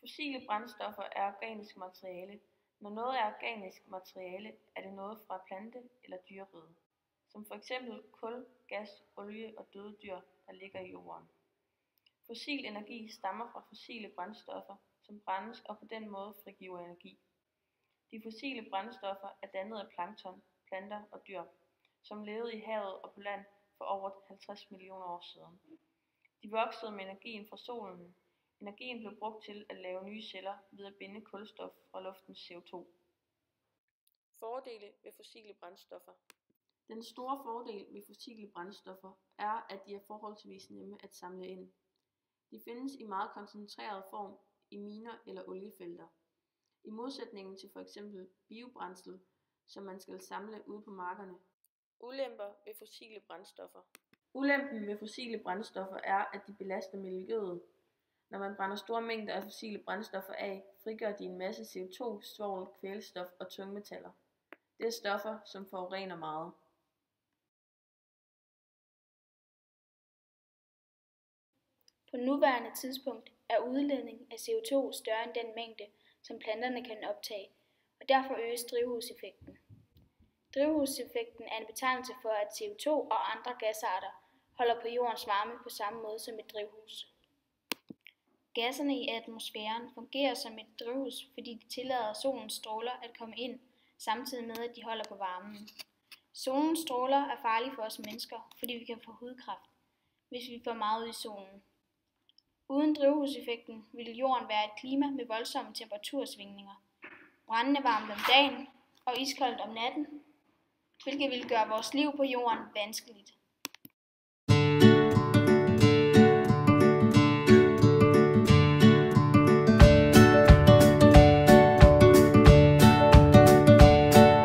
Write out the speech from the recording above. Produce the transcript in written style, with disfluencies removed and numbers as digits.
Fossile brændstoffer er organisk materiale. Når noget er organisk materiale, er det noget fra plante- eller dyreriget, som f.eks. kul, gas, olie og døde dyr, der ligger i jorden. Fossil energi stammer fra fossile brændstoffer, som brændes og på den måde frigiver energi. De fossile brændstoffer er dannet af plankton, planter og dyr, som levede i havet og på land for over 50 millioner år siden. De voksede med energien fra solen. Energien blev brugt til at lave nye celler ved at binde kulstof fra luftens CO2. Fordele ved fossile brændstoffer. Den store fordel ved fossile brændstoffer er, at de er forholdsvis nemme at samle ind. De findes i meget koncentreret form i miner eller oliefelter. I modsætning til f.eks. biobrændsel, som man skal samle ude på markerne. Ulemper ved fossile brændstoffer. Ulempen ved fossile brændstoffer er, at de belaster miljøet. Når man brænder store mængder af fossile brændstoffer af, frigør de en masse CO2, svovl, kvælstof og tungmetaller. Det er stoffer, som forurener meget. På nuværende tidspunkt er udledning af CO2 større end den mængde, som planterne kan optage, og derfor øges drivhuseffekten. Drivhuseffekten er en betegnelse for, at CO2 og andre gasarter holder på jordens varme på samme måde som et drivhus. Gasserne i atmosfæren fungerer som et drivhus, fordi de tillader solens stråler at komme ind, samtidig med at de holder på varmen. Solens stråler er farlige for os mennesker, fordi vi kan få hudkræft, hvis vi får meget ud i solen. Uden drivhuseffekten ville jorden være et klima med voldsomme temperatursvingninger, brændende varmt om dagen og iskoldt om natten, hvilket ville gøre vores liv på jorden vanskeligt.